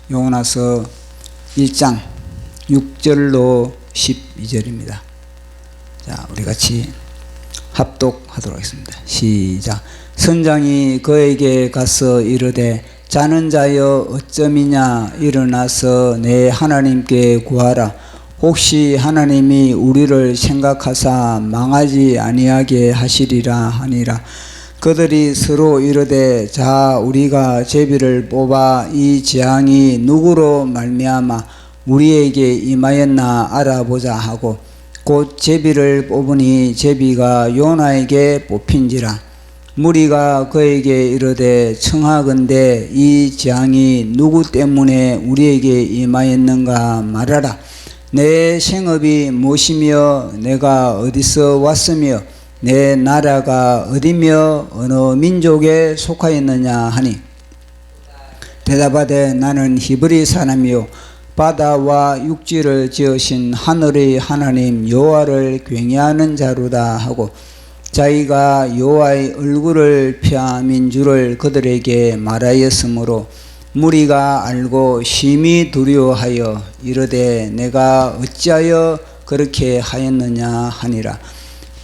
요나서 1장 6절로 12절입니다. 자, 우리 같이 합독하도록 하겠습니다. 시작. 선장이 그에게 가서 이르되 자는 자여 어쩌미냐 일어나서 내 하나님께 구하라. 혹시 하나님이 우리를 생각하사 망하지 아니하게 하시리라 하니라. 그들이 서로 이르되 자 우리가 제비를 뽑아 이 재앙이 누구로 말미암아 우리에게 임하였나 알아보자 하고 곧 제비를 뽑으니 제비가 요나에게 뽑힌지라. 무리가 그에게 이르되 청하건대 이 재앙이 누구 때문에 우리에게 임하였는가 말하라. 내 생업이 무엇이며 내가 어디서 왔으며 내 나라가 어디며 어느 민족에 속하였느냐 하니 대답하되 나는 히브리 사람이요 바다와 육지를 지으신 하늘의 하나님 여호와를 경외하는 자로다 하고 자기가 여호와의 얼굴을 피함인 줄을 그들에게 말하였으므로 무리가 알고 심히 두려워하여 이르되 내가 어찌하여 그렇게 하였느냐 하니라.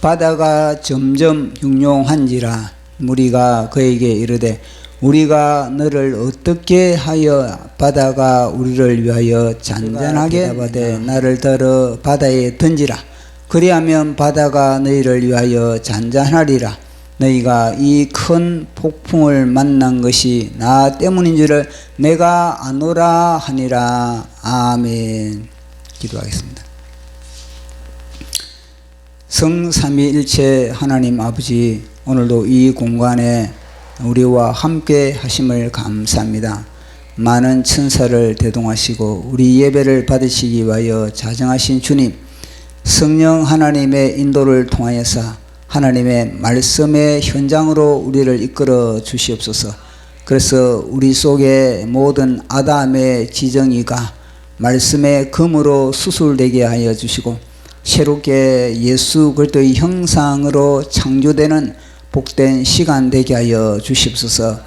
바다가 점점 흉용한지라. 무리가 그에게 이르되 우리가 너를 어떻게 하여 바다가 우리를 위하여 잔잔하게 하되 나를 들어 바다에 던지라. 그리하면 바다가 너희를 위하여 잔잔하리라. 너희가 이 큰 폭풍을 만난 것이 나 때문인 줄을 내가 아노라 하니라. 아멘. 기도하겠습니다. 성삼위일체 하나님 아버지, 오늘도 이 공간에 우리와 함께 하심을 감사합니다. 많은 천사를 대동하시고 우리 예배를 받으시기 위하여 자정하신 주님, 성령 하나님의 인도를 통하여서 하나님의 말씀의 현장으로 우리를 이끌어 주시옵소서. 그래서 우리 속에 모든 아담의 지정이가 말씀의 금으로 수술되게 하여 주시고 새롭게 예수 그리스도의 형상으로 창조되는 복된 시간 되게 하여 주시옵소서.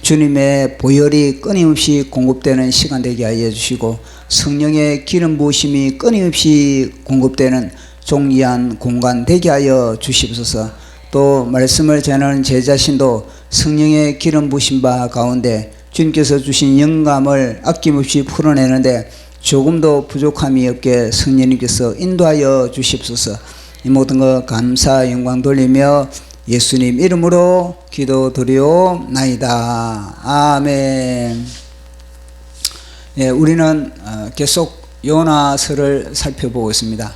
주님의 보혈이 끊임없이 공급되는 시간 되게 하여 주시고 성령의 기름 부으심이 끊임없이 공급되는 존귀한 공간 되게 하여 주시옵소서. 또 말씀을 전하는 제 자신도 성령의 기름 부으심 바 가운데 주님께서 주신 영감을 아낌없이 풀어내는데 조금도 부족함이 없게 성령님께서 인도하여 주시옵소서. 이 모든 것 감사 영광 돌리며 예수님 이름으로 기도드리옵나이다. 아멘. 예, 우리는 계속 요나서를 살펴보고 있습니다.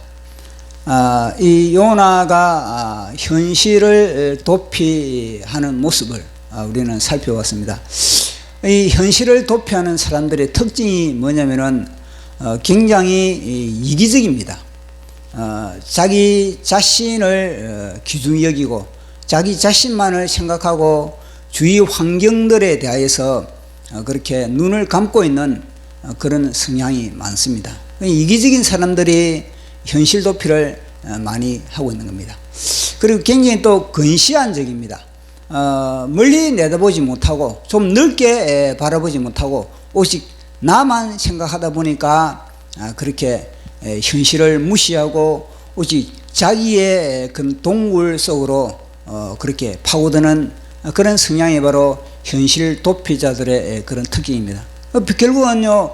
이 요나가 현실을 도피하는 모습을 우리는 살펴봤습니다. 이 현실을 도피하는 사람들의 특징이 뭐냐면은 굉장히 이기적입니다. 자기 자신을 귀중히 여기고 자기 자신만을 생각하고 주위 환경들에 대해서 그렇게 눈을 감고 있는 그런 성향이 많습니다. 이기적인 사람들이 현실 도피를 많이 하고 있는 겁니다. 그리고 굉장히 또 근시안적입니다. 멀리 내다보지 못하고 좀 넓게 바라보지 못하고 오직 나만 생각하다 보니까 그렇게 현실을 무시하고 오직 자기의 그 동굴 속으로 그렇게 파고드는 그런 성향이 바로 현실 도피자들의 그런 특징입니다. 결국은요,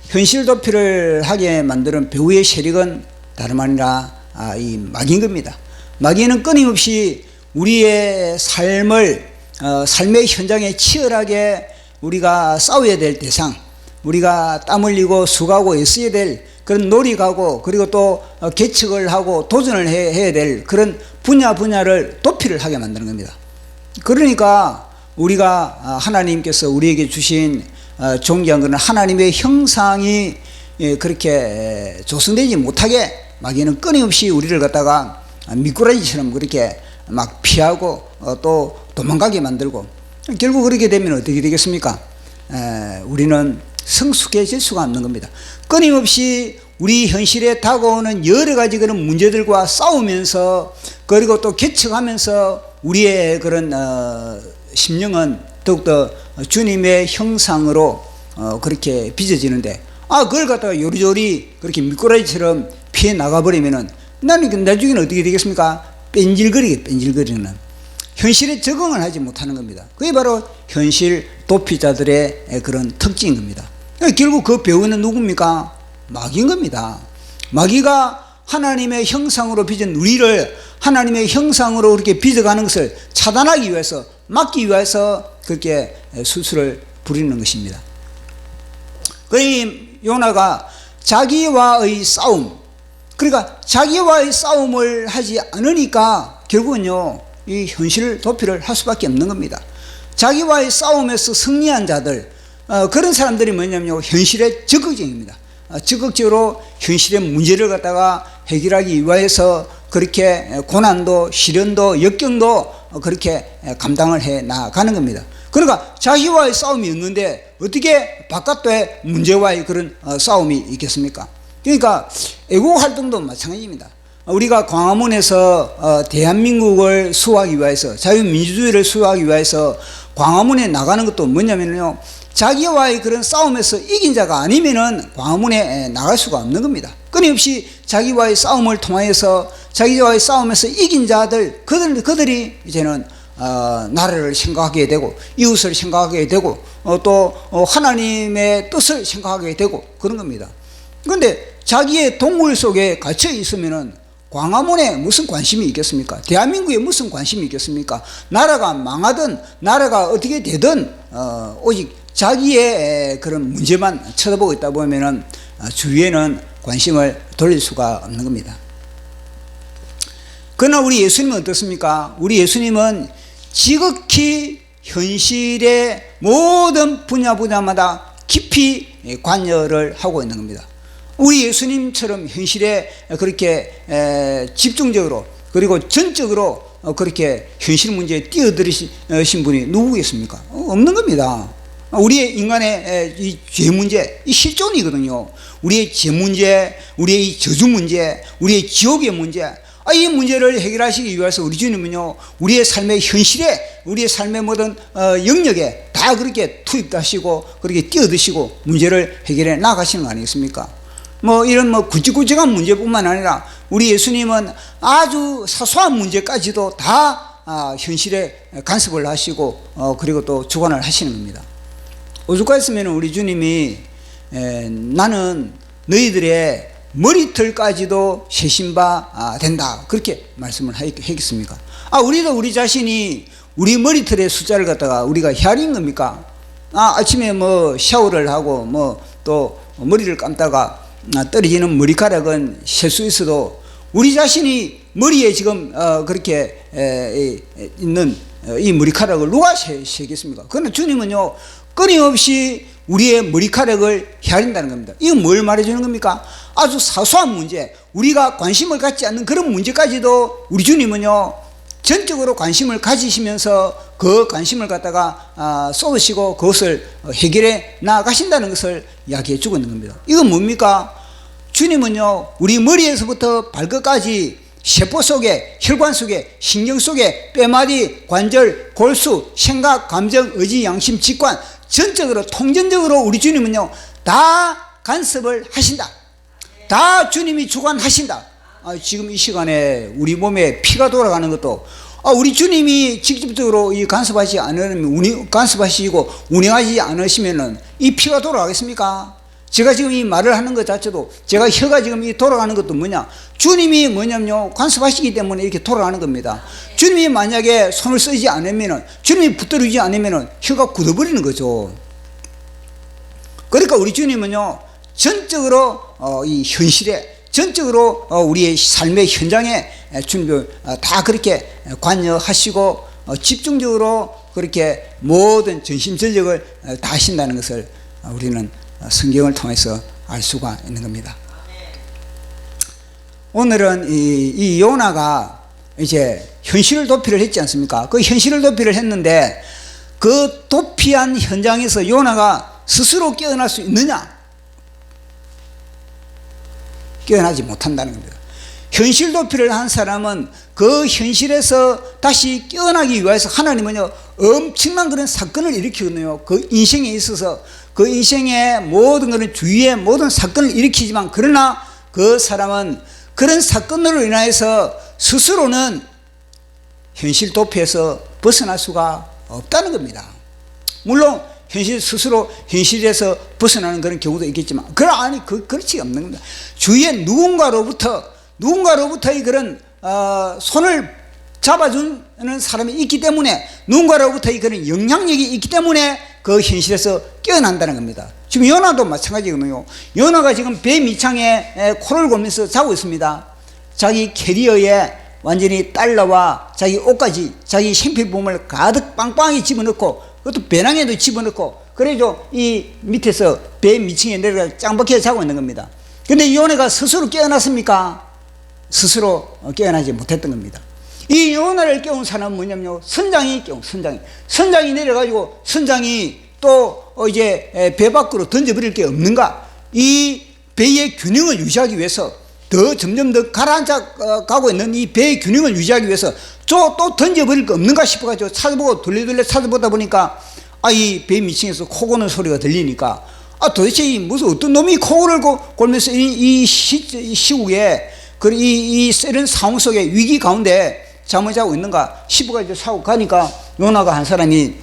현실 도피를 하게 만드는 배후의 세력은 다름 아니라 이 마귀인 겁니다. 마귀는 끊임없이 우리의 삶의 현장에 치열하게 우리가 싸워야 될 대상, 우리가 땀 흘리고 수고하고 애써야 될 그런 노력하고 그리고 또 계측을 하고 도전을 해야 될 그런 분야를 도피를 하게 만드는 겁니다. 그러니까 우리가 하나님께서 우리에게 주신 존귀한 것은 하나님의 형상이 그렇게 조성되지 못하게 마귀는 끊임없이 우리를 갖다가 미꾸라지처럼 그렇게 막 피하고 또 도망가게 만들고 결국 그렇게 되면 어떻게 되겠습니까? 우리는 성숙해질 수가 없는 겁니다. 끊임없이 우리 현실에 다가오는 여러 가지 그런 문제들과 싸우면서 그리고 또 계측하면서 우리의 그런 심령은 더욱더 주님의 형상으로 그렇게 빚어지는데, 그걸 갖다가 요리조리 그렇게 미꾸라지처럼 피해 나가버리면은 나는 나중에는 어떻게 되겠습니까? 뺀질거리는 현실에 적응을 하지 못하는 겁니다. 그게 바로 현실 도피자들의 그런 특징인 겁니다. 결국 그 배우는 누굽니까? 마귀인 겁니다. 마귀가 하나님의 형상으로 빚은 우리를 하나님의 형상으로 그렇게 빚어가는 것을 차단하기 위해서, 막기 위해서 그렇게 수술을 부리는 것입니다. 그러니 요나가 자기와의 싸움, 그러니까 자기와의 싸움을 하지 않으니까 결국은요 이 현실 도피를 할 수밖에 없는 겁니다. 자기와의 싸움에서 승리한 자들, 그런 사람들이 뭐냐면요 현실의 적극적입니다. 적극적으로 현실의 문제를 갖다가 해결하기 위해서 그렇게 고난도 시련도 역경도 그렇게 감당을 해 나가는 겁니다. 그러니까 자기와의 싸움이 없는데 어떻게 바깥에 문제와의 그런 싸움이 있겠습니까? 그러니까 애국 활동도 마찬가지입니다. 우리가 광화문에서 대한민국을 수호하기 위해서, 자유민주주의를 수호하기 위해서 광화문에 나가는 것도 뭐냐면요 자기와의 그런 싸움에서 이긴 자가 아니면은 광화문에 나갈 수가 없는 겁니다. 끊임없이 자기와의 싸움을 통하여서 자기와의 싸움에서 이긴 자들, 그들이 이제는 나라를 생각하게 되고 이웃을 생각하게 되고 또 하나님의 뜻을 생각하게 되고 그런 겁니다. 그런데 자기의 동굴 속에 갇혀 있으면은 광화문에 무슨 관심이 있겠습니까? 대한민국에 무슨 관심이 있겠습니까? 나라가 망하든 나라가 어떻게 되든 오직 자기의 그런 문제만 쳐다보고 있다 보면은 주위에는 관심을 돌릴 수가 없는 겁니다. 그러나 우리 예수님은 어떻습니까? 우리 예수님은 지극히 현실의 모든 분야마다 깊이 관여를 하고 있는 겁니다. 우리 예수님처럼 현실에 그렇게 집중적으로 그리고 전적으로 그렇게 현실 문제에 뛰어들으신 분이 누구겠습니까? 없는 겁니다. 우리의 인간의 이 죄 문제, 이 실존이거든요. 우리의 죄 문제, 우리의 이 저주 문제, 우리의 지옥의 문제, 이 문제를 해결하시기 위해서 우리 주님은요 우리의 삶의 현실에, 우리의 삶의 모든 영역에 다 그렇게 투입하시고 그렇게 뛰어드시고 문제를 해결해 나가시는 거 아니겠습니까? 이런 굵직굵직한 문제뿐만 아니라 우리 예수님은 아주 사소한 문제까지도 다 현실에 간섭을 하시고 그리고 또 주관을 하시는 겁니다. 오죽했으면 우리 주님이 나는 너희들의 머리털까지도 세신 바 된다 그렇게 말씀을 하겠습니까? 우리도 우리 자신이 우리 머리털의 숫자를 갖다가 우리가 헤아린 겁니까? 아침에 샤워를 하고 또 머리를 감다가 떨어지는 머리카락은 셀 수 있어도 우리 자신이 머리에 지금 그렇게 있는 이 머리카락을 누가 세겠습니까? 그러나 주님은요 끊임없이 우리의 머리카락을 헤아린다는 겁니다. 이건 뭘 말해주는 겁니까? 아주 사소한 문제, 우리가 관심을 갖지 않는 그런 문제까지도 우리 주님은요 전적으로 관심을 가지시면서 그 관심을 갖다가 쏟으시고 그것을 해결해 나가신다는 것을 이야기해 주고 있는 겁니다. 이건 뭡니까? 주님은요 우리 머리에서부터 발끝까지 세포 속에, 혈관 속에, 신경 속에, 뼈마디, 관절, 골수, 생각, 감정, 의지, 양심, 직관 전적으로 통전적으로 우리 주님은요 다 간섭을 하신다. 다 주님이 주관하신다. 지금 이 시간에 우리 몸에 피가 돌아가는 것도 우리 주님이 직접적으로 이 간섭하시지 않으면, 간섭하시고 운행하지 않으시면은 이 피가 돌아가겠습니까? 제가 지금 이 말을 하는 것 자체도, 제가 혀가 지금 이 돌아가는 것도 뭐냐? 주님이 뭐냐면요 간섭하시기 때문에 이렇게 돌아가는 겁니다. 주님이 만약에 손을 쓰지 않으면은, 주님이 붙들지 않으면은 혀가 굳어버리는 거죠. 그러니까 우리 주님은요 전적으로 이 현실에, 전적으로 우리의 삶의 현장에 주님 다 그렇게 관여하시고 집중적으로 그렇게 모든 전심전력을 다 하신다는 것을 우리는 성경을 통해서 알 수가 있는 겁니다. 오늘은 이 요나가 이제 현실 도피를 했지 않습니까? 그 현실 도피를 했는데 그 도피한 현장에서 요나가 스스로 깨어날 수 있느냐? 깨어나지 못한다는 겁니다. 현실 도피를 한 사람은 그 현실에서 다시 깨어나기 위해서 하나님은요 엄청난 그런 사건을 일으키거든요. 그 인생에 있어서 그 인생의 모든 것은 주위의 모든 사건을 일으키지만 그러나 그 사람은 그런 사건으로 인하여서 스스로는 현실 도피에서 벗어날 수가 없다는 겁니다. 물론 현실 스스로 현실에서 벗어나는 그런 경우도 있겠지만 그렇지 없는 겁니다. 주위에 누군가로부터의 그런 손을 잡아주는 사람이 있기 때문에 누군가로부터의 그런 영향력이 있기 때문에 그 현실에서 깨어난다는 겁니다. 지금 요나도 마찬가지거든요. 요나가 지금 배 밑창에 코를 골면서 자고 있습니다. 자기 캐리어에 완전히 달러와 자기 옷까지 자기 생필품을 가득 빵빵히 집어넣고 그것도 배낭에도 집어넣고 그래도 이 밑에서 배 밑층에 내려가 짱박혀 자고 있는 겁니다. 근데 요나가 스스로 깨어났습니까? 스스로 깨어나지 못했던 겁니다. 이 요나를 깨운 사람은 뭐냐면요, 선장이 내려가지고 선장이 또 이제 배 밖으로 던져버릴 게 없는가, 이 배의 균형을 유지하기 위해서 점점 더 가라앉아 가고 있는 이 배의 균형을 유지하기 위해서 또 던져버릴 거 없는가 싶어가지고 찾아보고 둘레둘레 찾아보다 보니까 이 배 밑층에서 코 고는 소리가 들리니까 도대체 무슨 어떤 놈이 코를 골면서 이 시국에 이 이런 상황 속에 위기 가운데 잠을 자고 있는가 싶어가지고 사고 가니까 요나가 한 사람이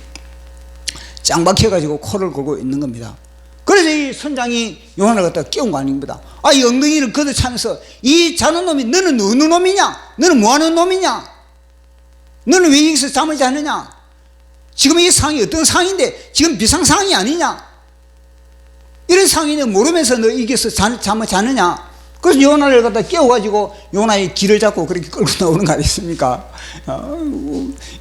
짱박혀가지고 코를 골고 있는 겁니다. 그래서 이 선장이 요나를 갖다 깨운 거 아닙니다. 이 엉덩이를 걷어차면서 이 자는 놈이 너는 어느 놈이냐? 너는 뭐하는 놈이냐? 너는 왜 여기서 잠을 자느냐? 지금 이 상황이 어떤 상황인데 지금 비상상황이 아니냐? 이런 상황인데 모르면서 너 여기서 잠을 자느냐? 그래서 요나를 갖다 깨워가지고 요나의 길을 잡고 그렇게 끌고 나오는 거 아니겠습니까?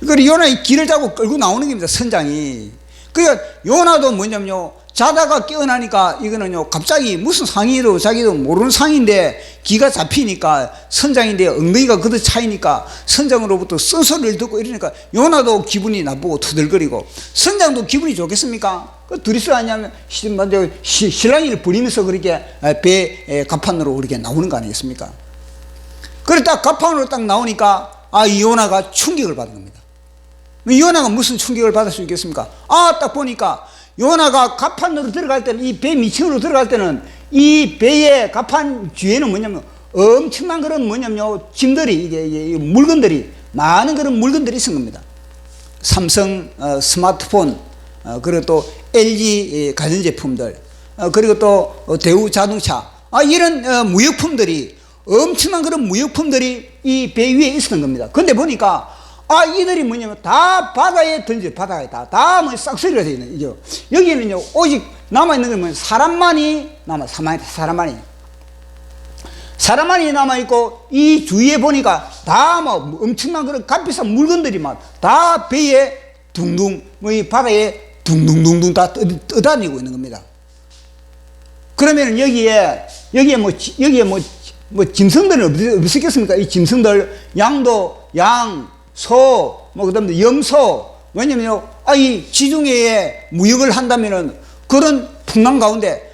그리고 요나의 길을 잡고 끌고 나오는 겁니다, 선장이. 그러니까 요나도 뭐냐면요, 자다가 깨어나니까 이거는요, 갑자기 무슨 상황이로 자기도 모르는 상황인데 기가 잡히니까 선장인데 엉덩이가 그득 차이니까 선장으로부터 쓴소리를 듣고 이러니까 요나도 기분이 나쁘고 투덜거리고 선장도 기분이 좋겠습니까? 둘이서 하냐면 실랑이를 부리면서 그렇게 배 갑판으로 그렇게 나오는 거 아니겠습니까? 그래 딱 갑판으로 딱 나오니까 이 요나가 충격을 받은 겁니다. 요나가 무슨 충격을 받을 수 있겠습니까? 딱 보니까 요나가 갑판으로 들어갈 때는, 이 배 밑층으로 들어갈 때는 이 배의 갑판 뒤에는 뭐냐면 엄청난 그런 뭐냐면요, 짐들이, 이게 물건들이, 많은 그런 물건들이 있은 겁니다. 삼성 스마트폰, 그리고 또 LG 가전제품들, 그리고 또 대우 자동차, 이런 무역품들이, 엄청난 그런 무역품들이 이 배 위에 있었던 겁니다. 근데 보니까 이들이 뭐냐면 다 바다에 바다에 다 뭐 싹쓸이가 되어 있는 거죠. 여기는요, 오직 남아있는 건 사람만이 남아있고, 이 주위에 보니까 다 뭐 엄청난 그런 값비싼 물건들이 막 다 배에 둥둥, 이 바다에 둥둥둥둥 다 떠다니고 있는 겁니다. 그러면 여기에 짐승들은 없었겠습니까? 이 짐승들, 양도, 그 다음에 염소, 왜냐면요, 이 지중해에 무역을 한다면은 그런 풍랑 가운데,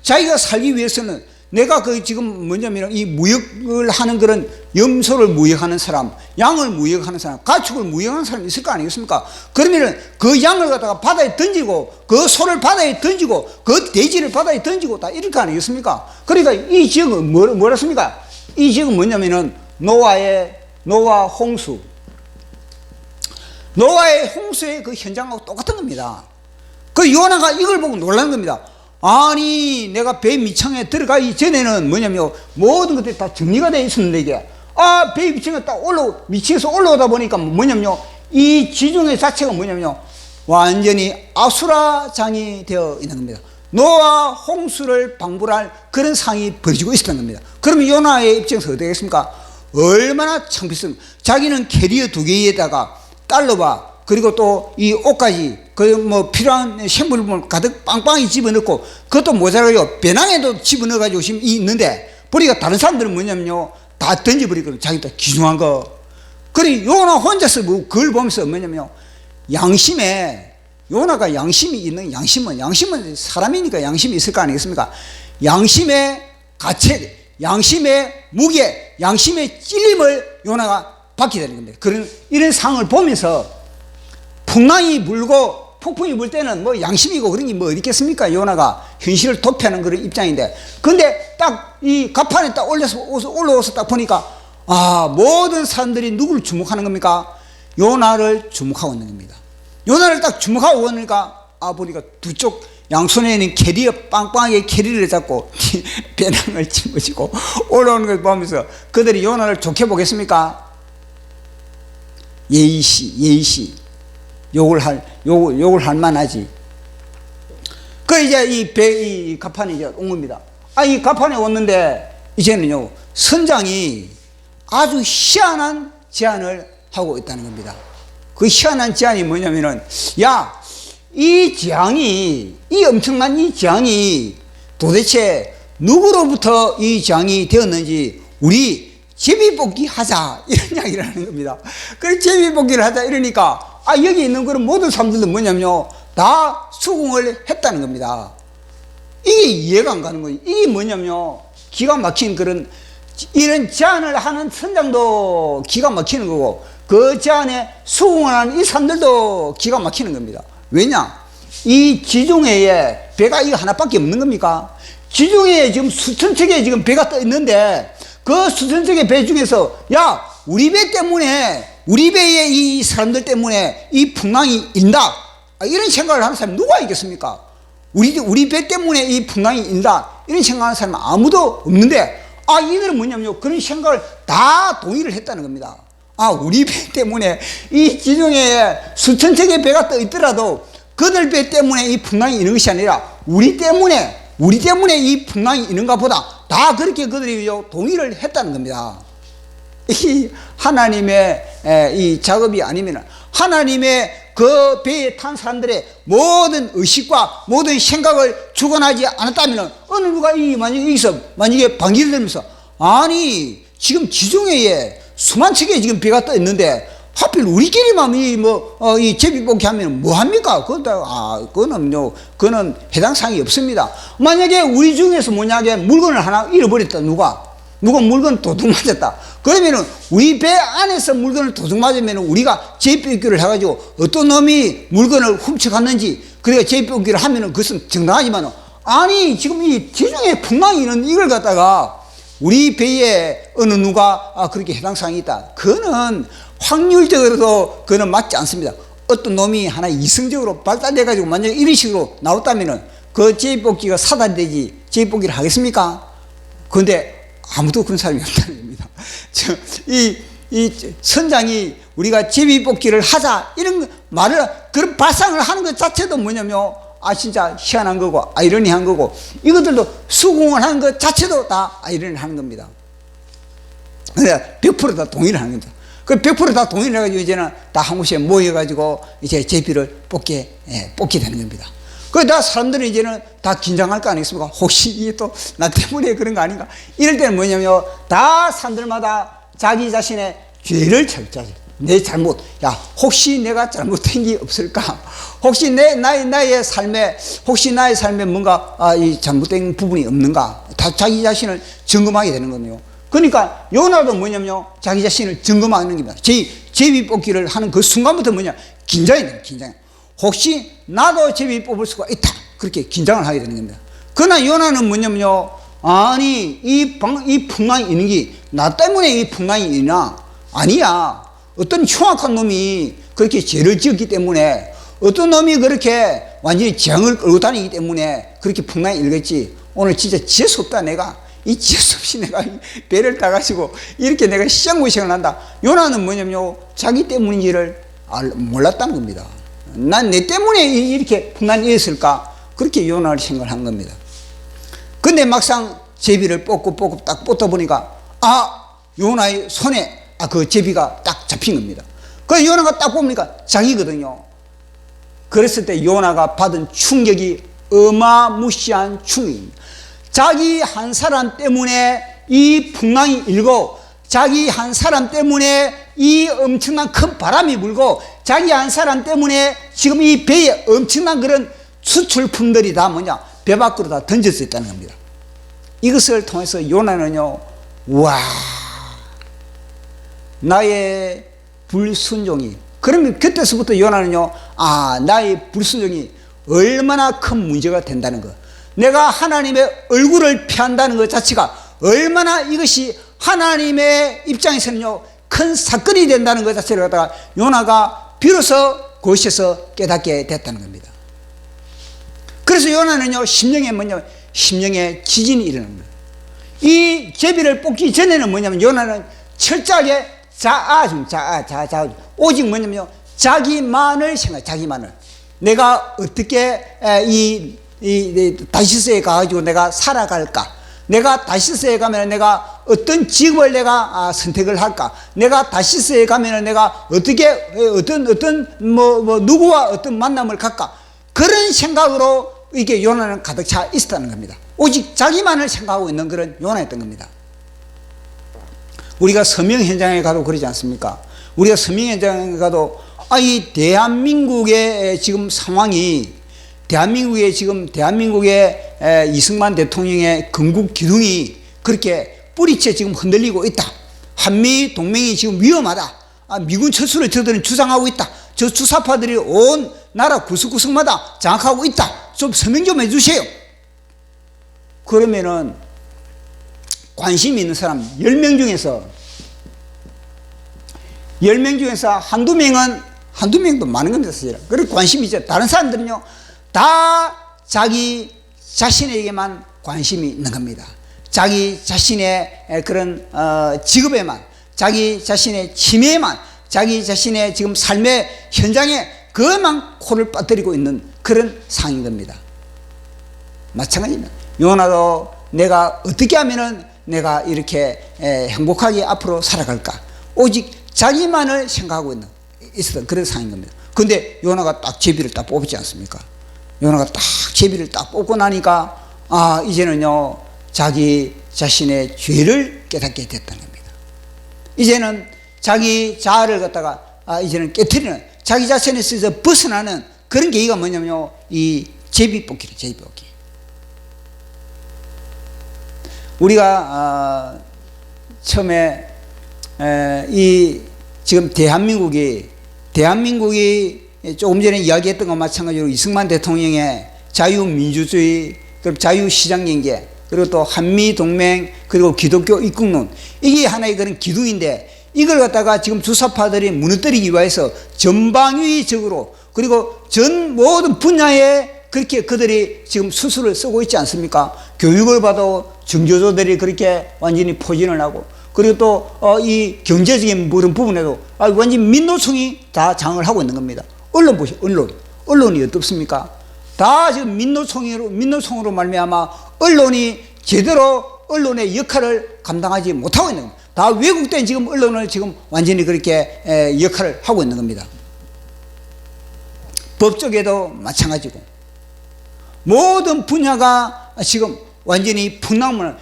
자기가 살기 위해서는 내가 지금 뭐냐면 이 무역을 하는 그런 염소를 무역하는 사람, 양을 무역하는 사람, 가축을 무역하는 사람이 있을 거 아니겠습니까? 그러면은 그 양을 갖다가 바다에 던지고, 그 소를 바다에 던지고, 그 돼지를 바다에 던지고 다 이럴 거 아니겠습니까? 그러니까 이 지역은 뭐랬습니까? 이 지역은 뭐냐면은 노아의 홍수의 그 현장하고 똑같은 겁니다. 그 요나가 이걸 보고 놀라는 겁니다. 아니, 내가 배 밑창에 들어가기 전에는 뭐냐면 모든 것들이 다 정리가 되어 있었는데, 이게 배 밑창에 딱 밑에서 올라오다 보니까 뭐냐면요, 이 지중해 자체가 뭐냐면요, 완전히 아수라장이 되어 있는 겁니다. 노아 홍수를 방불할 그런 상황이 벌어지고 있었던 겁니다. 그러면 요나의 입장에서 어떻게 되겠습니까? 얼마나 창피성. 자기는 캐리어 2개에다가 달러와 그리고 또 이 옷까지 뭐 필요한 생물품을 가득 빵빵히 집어넣고, 그것도 모자라요, 배낭에도 집어넣어가지고 지금 있는데, 보니까 다른 사람들은 뭐냐면요, 다 던져버리거든. 자기도 귀중한 거. 그래 요나 혼자서 그걸 보면서 뭐냐면요, 요나가 양심이 있는, 양심은 사람이니까 양심이 있을 거 아니겠습니까? 양심의 가책, 양심의 무게, 양심의 찔림을 요나가 받게 되는 겁니다. 이런 상황을 보면서 풍랑이 불고 폭풍이 불 때는 뭐 양심이고 그런 게 뭐 어디 있겠습니까? 요나가 현실을 도피하는 그런 입장인데, 근데 딱 이 가판에 딱 올라와서 딱 보니까 모든 사람들이 누구를 주목하는 겁니까? 요나를 주목하고 있는 겁니다. 요나를 딱 주목하고 오니까 보니까 두 쪽 양손에는 캐리어 빵빵하게 캐리를 잡고 배낭을 짊어지고 올라오는 걸 보면서 그들이 요나를 좋게 보겠습니까? 예의시 욕을 할 만하지. 그 이제 이 가판에 이제 온 겁니다. 이 가판에 왔는데 이제는요 선장이 아주 희한한 제안을 하고 있다는 겁니다. 그 희한한 제안이 뭐냐면은, 이 엄청난 이 재앙이 도대체 누구로부터 이 재앙이 되었는지 우리 제비뽑기 하자, 이런 이야기를 하는 겁니다. 그래서 제비뽑기를 하자 이러니까 여기 있는 그런 모든 사람들도 뭐냐면요 다 수긍을 했다는 겁니다. 이게 이해가 안 가는 거예요. 이게 뭐냐면요 기가 막힌 그런 이런 제안을 하는 선장도 기가 막히는 거고, 그 제안에 수긍을 하는 이 사람들도 기가 막히는 겁니다. 왜냐? 이 지중해에 배가 이거 하나밖에 없는 겁니까? 지중해에 지금 수천 척의 지금 배가 떠 있는데, 그 수천 척의 배 중에서 우리 배 때문에, 우리 배의 이 사람들 때문에 이 풍랑이 인다, 이런 생각을 하는 사람이 누가 있겠습니까? 우리 배 때문에 이 풍랑이 인다, 이런 생각하는 사람은 아무도 없는데, 이들은 뭐냐면요 그런 생각을 다 동의를 했다는 겁니다. 우리 배 때문에 이 지중해에 수천 척의 배가 떠 있더라도 그들 배 때문에 이 풍랑이 있는 것이 아니라 우리 때문에 이 풍랑이 있는가 보다, 다 그렇게 그들이 동의를 했다는 겁니다. 이 하나님의 이 작업이 아니면 하나님의 그 배에 탄 사람들의 모든 의식과 모든 생각을 주관하지 않았다면 어느 누가 만약에 방귀를 들면서 지금 지중해에 수만 척의 지금 배가 떠 있는데 하필 우리끼리만 이 제비뽑기 하면 뭐합니까? 그거는 해당 사항이 없습니다. 만약에 우리 중에서 물건을 하나 잃어버렸다, 누가 물건 도둑 맞았다, 그러면은 우리 배 안에서 물건을 도둑 맞으면 우리가 제비뽑기를 해가지고 어떤 놈이 물건을 훔쳐갔는지 그래가 제비뽑기를 하면은 그것은 정당하지만, 지금 이 지중해 풍랑이 있는 이걸 갖다가 우리 배에 어느 누가 그렇게 해당 사항이 있다, 그거는 확률적으로도 그거는 맞지 않습니다. 어떤 놈이 하나 이성적으로 발달돼 가지고 만약에 이런 식으로 나왔다면은 그 제비뽑기가 사단되지 제비뽑기를 하겠습니까? 그런데 아무도 그런 사람이 없다는 겁니다. 이 선장이 우리가 제비뽑기를 하자 이런 말을, 그런 발상을 하는 것 자체도 뭐냐면 진짜 희한한 거고 아이러니한 거고, 이것들도 수긍을 하는 것 자체도 다 아이러니한 겁니다. 그래 100% 다 동의를 하는 겁니다. 그 100% 다 동의를 해가지고 이제는 다 한 곳에 모여가지고 이제 제비를 뽑게 되는 겁니다. 다 사람들은 이제는 다 긴장할 거 아니겠습니까? 혹시 이게 또 나 때문에 그런 거 아닌가? 이럴 때는 뭐냐면 다 사람들마다 자기 자신의 죄를 찾지. 내 잘못, 혹시 내가 잘못한 게 없을까? 혹시 나의 삶에 뭔가 이 잘못된 부분이 없는가? 다 자기 자신을 점검하게 되는 거예요. 그러니까 요나도 뭐냐면요 자기 자신을 점검하는 겁니다. 제비뽑기를 하는 그 순간부터 긴장이 돼요. 긴장. 혹시 나도 제비 뽑을 수가 있다, 그렇게 긴장을 하게 되는 겁니다. 그러나 요나는 뭐냐면요 이 풍랑이 있는 게 나 때문에 이 풍랑이 있나? 아니야. 어떤 흉악한 놈이 그렇게 죄를 지었기 때문에, 어떤 놈이 그렇게 완전히 재앙을 끌고 다니기 때문에 그렇게 풍랑이 일겠지. 오늘 진짜 지혜수 없다, 내가 이 지혜수 없이 내가 배를 타가지고 이렇게 내가 시장고생을 한다. 요나는 뭐냐면요 자기 때문인지를 몰랐다는 겁니다. 난 내 때문에 이렇게 풍랑이 일었을까, 그렇게 요나를 생각한 겁니다. 근데 막상 제비를 뽑고 딱 뽑다 보니까 요나의 손에 그 제비가 딱 잡힌 겁니다. 그래서 요나가 딱 보니까 자기거든요. 그랬을 때 요나가 받은 충격이 어마무시한 충격입니다. 자기 한 사람 때문에 이 풍랑이 일고, 자기 한 사람 때문에 이 엄청난 큰 바람이 불고, 자기 한 사람 때문에 지금 이 배에 엄청난 그런 수출품들이 다 배 밖으로 다 던질 수 있다는 겁니다. 이것을 통해서 요나는요, 나의 불순종이, 그러면 그때서부터 요나는요, 아, 나의 불순종이 얼마나 큰 문제가 된다는 것, 내가 하나님의 얼굴을 피한다는 것 자체가 얼마나 이것이 하나님의 입장에서는요 큰 사건이 된다는 것 자체를 갖다가 요나가 비로소 그곳에서 깨닫게 됐다는 겁니다. 그래서 요나는요 심령에 뭐냐면 심령에 지진이 일어난 거예요. 이 제비를 뽑기 전에는 뭐냐면 요나는 철저하게 오직 뭐냐면요 자기만을 생각, 자기만을 내가 어떻게 이 다시스에 가가지고 내가 살아갈까, 내가 다시스에 가면 내가 어떤 직업을 내가 선택을 할까, 내가 다시스에 가면 내가 어떻게 어떤 누구와 어떤 만남을 갖까, 그런 생각으로 이게 요나는 가득 차 있었다는 겁니다. 오직 자기만을 생각하고 있는 그런 요나였던 겁니다. 우리가 서명 현장에 가도 그러지 않습니까? 우리가 서명 현장에 가도 이 대한민국의 지금 상황이, 대한민국의 이승만 대통령의 건국 기둥이 그렇게 뿌리채 지금 흔들리고 있다. 한미 동맹이 지금 위험하다. 미군 철수를 저들은 주장하고 있다. 저 주사파들이 온 나라 구석구석마다 장악하고 있다. 좀 서명 좀 해주세요. 그러면은 관심 있는 사람 10명 중에서 한두 명도 많은 겁니다, 사실은. 그리고 관심이 있죠. 다른 사람들은요, 다 자기 자신에게만 관심이 있는 겁니다. 자기 자신의 그런 직업에만, 자기 자신의 취미에만, 자기 자신의 지금 삶의 현장에 그것만 코를 빠뜨리고 있는 그런 상황인 겁니다. 마찬가지입니다. 요나도 내가 어떻게 하면은 내가 이렇게 행복하게 앞으로 살아갈까, 오직 자기만을 생각하고 있었던 그런 상황인 겁니다. 근데 요나가 딱 제비를 딱 뽑지 않습니까? 요나가 딱 제비를 딱 뽑고 나니까 이제는요 자기 자신의 죄를 깨닫게 됐다는 겁니다. 이제는 자기 자아를 갖다가 이제는 깨트리는, 자기 자신에서 벗어나는 그런 계기가 뭐냐면요 이 제비 뽑기를, 제비 뽑기. 우리가 처음에 이 지금 대한민국이 조금 전에 이야기했던 것과 마찬가지로 이승만 대통령의 자유민주주의, 그리고 자유시장경제, 그리고 또 한미동맹, 그리고 기독교 입국론, 이게 하나의 그런 기둥인데, 이걸 갖다가 지금 주사파들이 무너뜨리기 위해서 전방위적으로, 그리고 전 모든 분야에 그렇게 그들이 지금 수술을 쓰고 있지 않습니까? 교육을 봐도 정교조들이 그렇게 완전히 포진을 하고, 그리고 또 이 경제적인 그런 부분에도 완전 민노총이 다 장을 하고 있는 겁니다. 언론 보시오, 언론이 어떻습니까? 다 지금 민노총으로 말미암아 언론이 제대로 언론의 역할을 감당하지 못하고 있는 겁니다. 다 왜곡된 지금 언론을 지금 완전히 그렇게 역할을 하고 있는 겁니다. 법조계도 마찬가지고 모든 분야가 지금 완전히 풍랑을,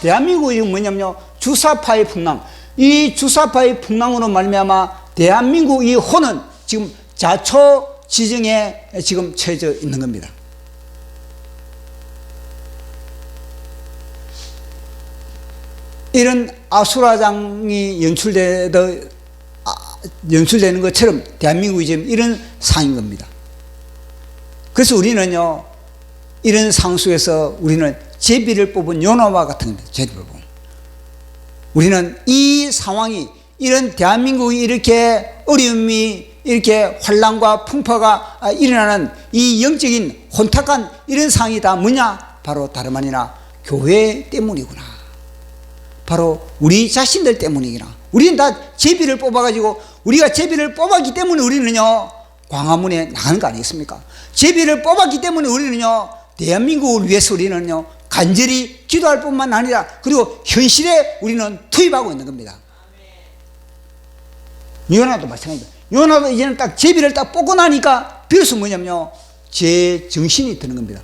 대한민국이 뭐냐면요 주사파의 풍랑, 이 주사파의 풍랑으로 말미암아 대한민국 이 호는 지금 자초지정에 지금 처해져 있는 겁니다. 이런 아수라장이 연출되는 것처럼 대한민국이 지금 이런 상황인 겁니다. 그래서 우리는요 이런 상황 속에서 우리는 제비를 뽑은 요나와 같은 겁니다. 제비를 뽑은. 우리는 이 상황이, 이런 대한민국이 이렇게 어려움이, 이렇게 환란과 풍파가 일어나는 이 영적인 혼탁한 이런 상황이 다 뭐냐? 바로 다름 아니라 교회 때문이구나. 바로 우리 자신들 때문이구나. 우리는 다 제비를 뽑아가지고, 우리가 제비를 뽑았기 때문에 우리는요 광화문에 나가는 거 아니겠습니까? 제비를 뽑았기 때문에 우리는요 대한민국을 위해서 우리는요 간절히 기도할 뿐만 아니라 그리고 현실에 우리는 투입하고 있는 겁니다. 요나도 마찬가지입니다. 요나도 이제는 딱 제비를 딱 뽑고 나니까 비로소 뭐냐면요 제 정신이 드는 겁니다.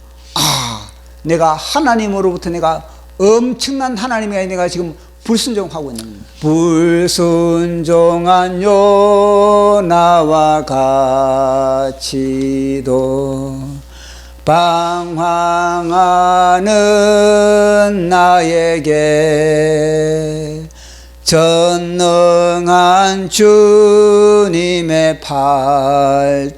내가 하나님으로부터 내가 엄청난 하나님의 내가 지금 불순종하고 있는 겁니다. 불순종한 요나와 같이도 방황하는 나에게 전능한 주님의 팔뚝이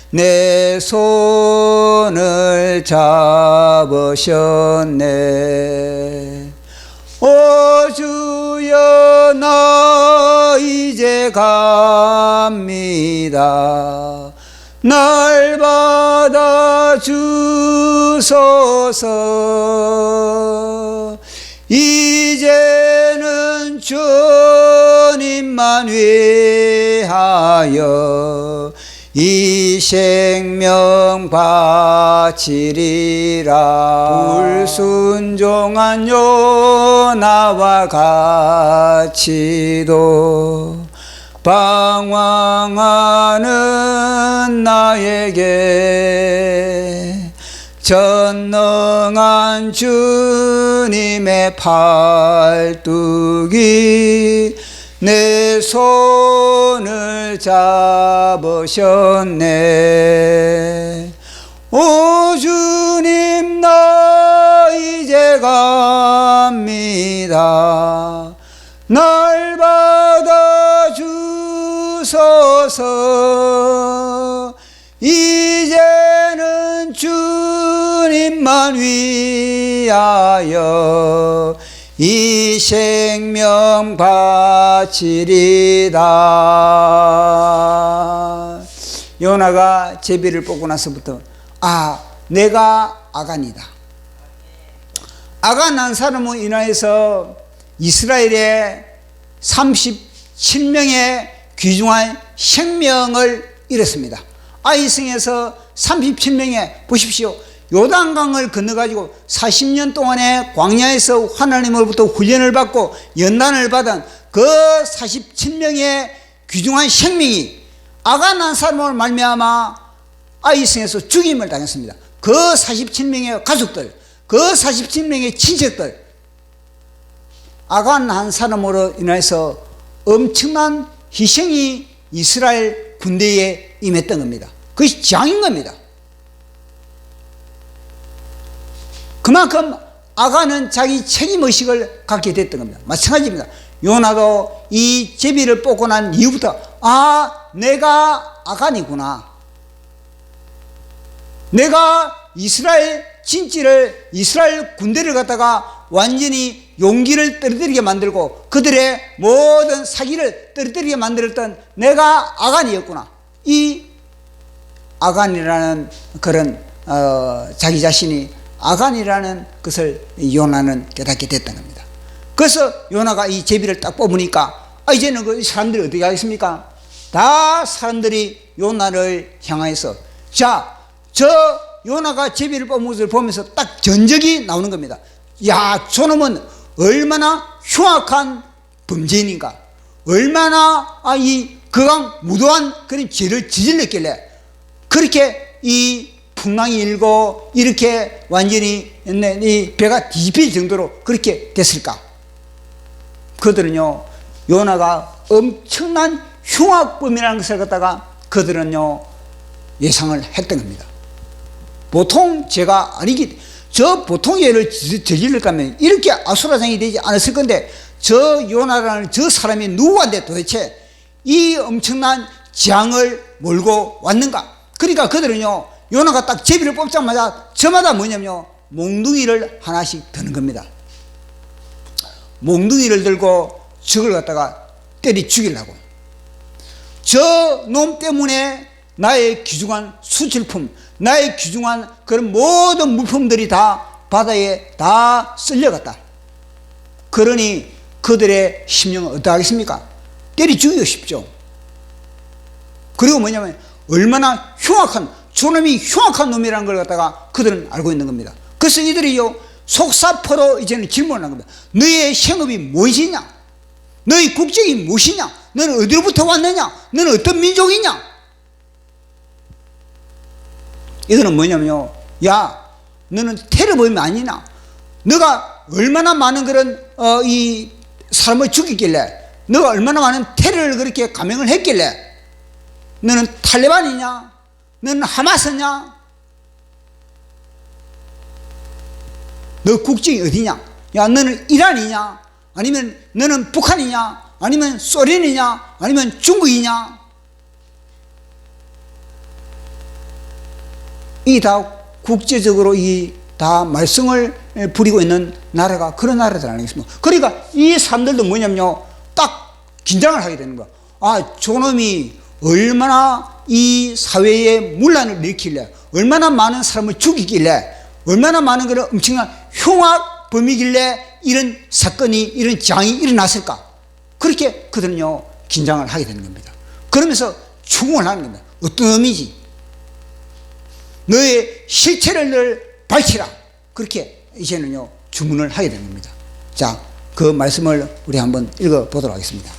내 손을 잡으셨네. 오 주여 나 이제 갑니다. 날 받아 주소서. 이제는 주님만 위하여 이 생명 바치리라. 불순종한 요나와 같이도 방황하는 나에게 전능한 주님의 팔뚝이 내 손을 잡으셨네. 오 주님 나 이제 갑니다. 날 받아 주소서. 이제는 주님만 위하여 이 생명 바치리다. 요나가 제비를 뽑고 나서부터 내가 아간이다. 아간 한 사람으로 인하여서 이스라엘의 37명의 귀중한 생명을 잃었습니다. 아이성에서 37명의 보십시오. 요단강을 건너가지고 40년 동안의 광야에서 하나님으로부터 훈련을 받고 연단을 받은 그 47명의 귀중한 생명이 아간 한 사람으로 말미암아 아이성에서 죽임을 당했습니다. 그 47명의 가족들, 그 47명의 친척들, 아간 한 사람으로 인해서 엄청난 희생이 이스라엘 군대에 임했던 겁니다. 그것이 재앙인 겁니다. 그만큼 아간은 자기 책임의식을 갖게 됐던 겁니다. 마찬가지입니다. 요나도 이 제비를 뽑고 난 이후부터 내가 아간이구나. 내가 이스라엘 진지를, 이스라엘 군대를 갖다가 완전히 용기를 떨어뜨리게 만들고 그들의 모든 사기를 떨어뜨리게 만들었던 내가 아간이었구나. 이 아간이라는 그런 자기 자신이 아간이라는 것을 요나는 깨닫게 됐던 겁니다. 그래서 요나가 이 제비를 딱 뽑으니까 이제는 그 사람들이 어떻게 하겠습니까? 다 사람들이 요나를 향해서 저 요나가 제비를 뽑은 것을 보면서 딱 전적이 나오는 겁니다. 저놈은 얼마나 흉악한 범죄인인가, 얼마나 이 극악무도한 그런 죄를 저질렀길래 그렇게 이 풍랑이 일고 이렇게 완전히 이 배가 뒤집힐 정도로 그렇게 됐을까? 그들은요, 요나가 엄청난 흉악범이라는 것을 갖다가 그들은요 예상을 했던 겁니다. 보통 죄가 아니기, 보통 죄를 저질렀다면 이렇게 아수라장이 되지 않았을 건데 저 요나라는 저 사람이 누구한테 도대체 이 엄청난 재앙을 몰고 왔는가? 그러니까 그들은요, 요나가 딱 제비를 뽑자마자 저마다 뭐냐면요, 몽둥이를 하나씩 드는 겁니다. 몽둥이를 들고 적을 갖다가 때리 죽이려고. 저 놈 때문에 나의 귀중한 수출품, 나의 귀중한 그런 모든 물품들이 다 바다에 다 쓸려갔다. 그러니 그들의 심령은 어떠하겠습니까? 때리 죽이고 싶죠. 그리고 뭐냐면 얼마나 흉악한, 저놈이 흉악한 놈이라는 걸 갖다가 그들은 알고 있는 겁니다. 그래서 이들이요 속사포로 이제는 질문을 한 겁니다. 너의 생업이 무엇이냐? 너의 국적이 무엇이냐? 너는 어디로부터 왔느냐? 너는 어떤 민족이냐? 이들은 뭐냐면요, 너는 테러범이 아니냐? 너가 얼마나 많은 그런 이 사람을 죽이길래, 너가 얼마나 많은 테러를 그렇게 감행을 했길래 너는 탈레반이냐? 너는 하마스냐? 너 국적이 어디냐? 너는 이란이냐? 아니면 너는 북한이냐? 아니면 소련이냐? 아니면 중국이냐? 이 다 국제적으로 이 다 말썽을 부리고 있는 나라가 그런 나라들 아니겠습니까? 그러니까 이 사람들도 뭐냐면요, 딱 긴장을 하게 되는 거야. 아, 저놈이 얼마나 이 사회에 문란을 일으키길래, 얼마나 많은 사람을 죽이길래, 얼마나 많은 그런 엄청난 흉악범이길래 이런 사건이, 이런 재앙이 일어났을까? 그렇게 그들은요, 긴장을 하게 되는 겁니다. 그러면서 추궁을 하는 겁니다. 어떤 의미지? 너의 실체를 늘 밝히라. 그렇게 이제는요, 주문을 하게 되는 겁니다. 자, 그 말씀을 우리 한번 읽어보도록 하겠습니다.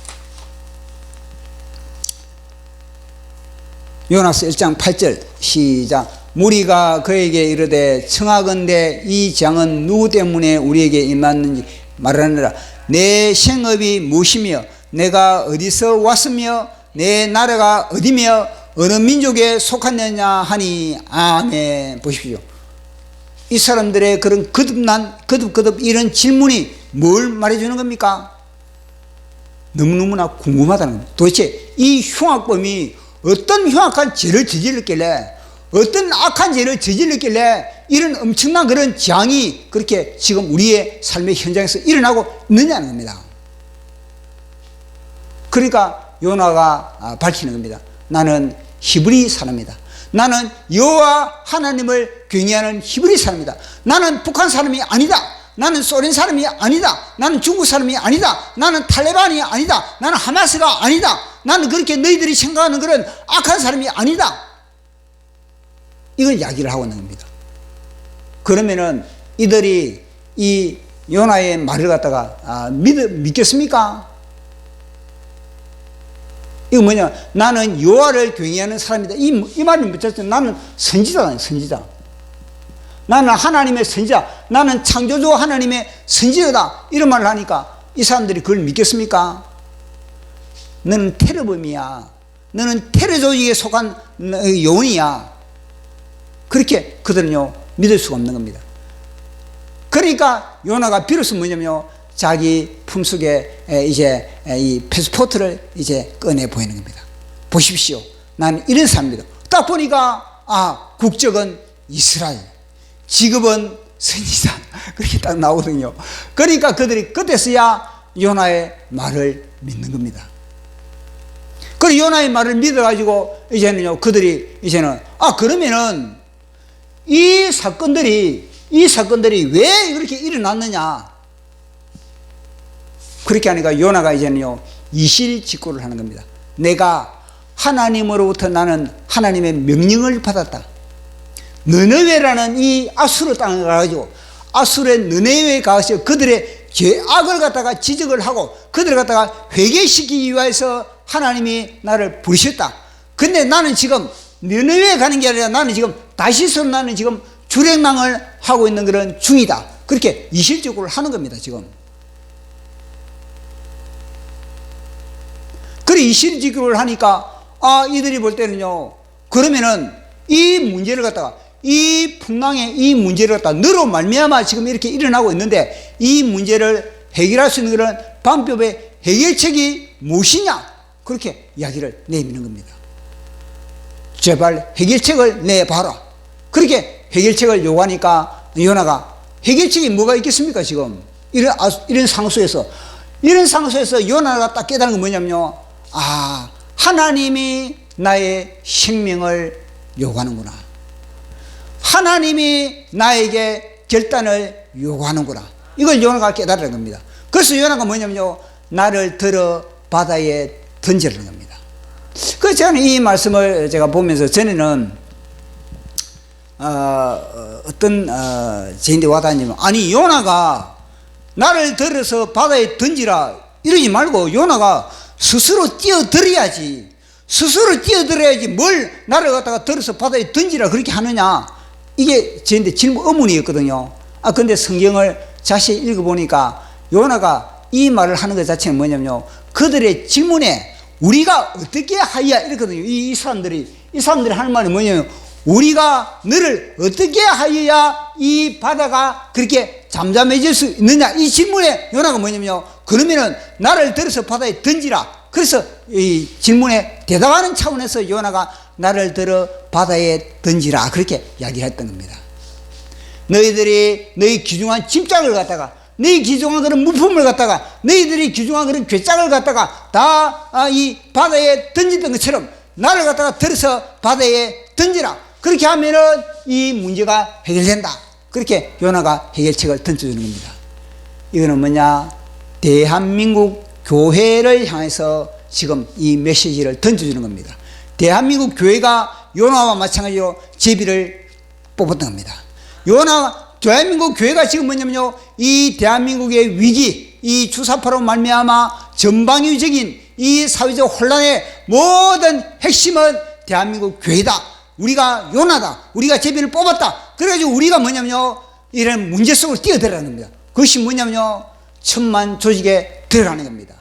요나서 1장 8절 시작. 무리가 그에게 이르되 청하건대 이 재앙은 누구 때문에 우리에게 임했는지 말하느라. 내 생업이 무엇이며 내가 어디서 왔으며 내 나라가 어디며 어느 민족에 속하느냐 하니. 아멘. 보십시오. 이 사람들의 그런 거듭 이런 질문이 뭘 말해주는 겁니까? 너무너무나 궁금하다는 겁니다. 도대체 이 흉악범이 어떤 흉악한 죄를 저질렀길래, 어떤 악한 죄를 저질렀길래 이런 엄청난 그런 재앙이 그렇게 지금 우리의 삶의 현장에서 일어나고 있느냐는 겁니다. 그러니까 요나가 밝히는 겁니다. 나는 히브리 사람이다. 나는 여호와 하나님을 경외하는 히브리 사람이다. 나는 북한 사람이 아니다. 나는 소련 사람이 아니다. 나는 중국 사람이 아니다. 나는 탈레반이 아니다. 나는 하마스가 아니다. 나는 그렇게 너희들이 생각하는 그런 악한 사람이 아니다. 이걸 이야기를 하고 있는 겁니다. 그러면은 이들이 이 요나의 말을 갖다가 믿겠습니까? 이거 뭐냐? 나는 여호와를 경외하는 사람이다. 이 말이 뭐죠? 나는 선지자다, 선지자. 나는 하나님의 선지자. 나는 창조주 하나님의 선지자다. 이런 말을 하니까 이 사람들이 그걸 믿겠습니까? 너는 테러범이야. 너는 테러 조직에 속한 요원이야. 그렇게 그들은요, 믿을 수가 없는 겁니다. 그러니까 요나가 비로소 뭐냐면요, 자기 품속에 이제 이 패스포트를 이제 꺼내 보이는 겁니다. 보십시오. 나는 이런 사람입니다. 딱 보니까, 국적은 이스라엘, 직업은 선지자. 그렇게 딱 나오거든요. 그러니까 그들이 그때서야 요나의 말을 믿는 겁니다. 그리고 요나의 말을 믿어가지고 이제는요, 그들이 이제는, 그러면은 이 사건들이 왜 이렇게 일어났느냐. 그렇게 하니까 요나가 이제는요, 이실직고를 하는 겁니다. 내가 하나님으로부터 나는 하나님의 명령을 받았다. 느느웨라는 이 아수르 땅에 가가지고 아수르의 느느웨에 가서 그들의 죄악을 갖다가 지적을 하고 그들을 갖다가 회개시키기 위해서 하나님이 나를 부르셨다. 근데 나는 지금 느느웨에 가는 게 아니라 나는 지금 다시스로 나는 지금 출행망을 하고 있는 그런 중이다. 그렇게 이실직고를 하는 겁니다, 지금. 그래, 이실직고를 하니까, 이들이 볼 때는요, 그러면은 이 문제를 갖다가, 이 풍랑의 이 문제를 갖다가 너로 말미암아 지금 이렇게 일어나고 있는데 이 문제를 해결할 수 있는 그런 방법의 해결책이 무엇이냐? 그렇게 이야기를 내미는 겁니다. 제발 해결책을 내봐라. 그렇게 해결책을 요구하니까 요나가 해결책이 뭐가 있겠습니까, 지금? 이런 상황에서 요나가 딱 깨달은 건 뭐냐면요. 하나님이 나의 생명을 요구하는구나. 하나님이 나에게 결단을 요구하는구나. 이걸 요나가 깨달은 겁니다. 그래서 요나가 뭐냐면요, 나를 들어 바다에 던지라는 겁니다. 그래서 저는 이 말씀을 제가 보면서 전에는 어떤 제인데 와닿냐면, 아니 요나가 나를 들어서 바다에 던지라 이러지 말고 요나가 스스로 뛰어들어야지. 뭘 나를 갖다가 들어서 바다에 던지라 그렇게 하느냐. 이게 저한테 의문이었거든요. 근데 성경을 자세히 읽어보니까 요나가 이 말을 하는 것 자체는 뭐냐면요, 그들의 질문에 우리가 어떻게 하야 이렇거든요. 이 사람들이 하는 말이 뭐냐면, 우리가 너를 어떻게 하여야 이 바다가 그렇게 잠잠해질 수 있느냐. 이 질문에 요나가 뭐냐면요, 그러면은 나를 들어서 바다에 던지라. 그래서 이 질문에 대답하는 차원에서 요나가 나를 들어 바다에 던지라 그렇게 이야기했던 겁니다. 너희들이 너희 귀중한 짐짝을 갖다가, 너희 귀중한 그런 물품을 갖다가, 너희들이 귀중한 그런 괴짝을 갖다가 다 이 바다에 던지던 것처럼 나를 갖다가 들어서 바다에 던지라. 그렇게 하면은 이 문제가 해결된다. 그렇게 요나가 해결책을 던져주는 겁니다. 이거는 뭐냐? 대한민국 교회를 향해서 지금 이 메시지를 던져주는 겁니다. 대한민국 교회가 요나와 마찬가지로 제비를 뽑았던 겁니다. 대한민국 교회가 지금 뭐냐면요, 이 대한민국의 위기, 이 주사파로 말미암아 전방위적인 이 사회적 혼란의 모든 핵심은 대한민국 교회다. 우리가 요나다. 우리가 제비를 뽑았다. 그래가지고 우리가 뭐냐면요, 이런 문제 속으로 뛰어들어가는 겁니다. 그것이 뭐냐면요, 천만 조직에 들어가는 겁니다.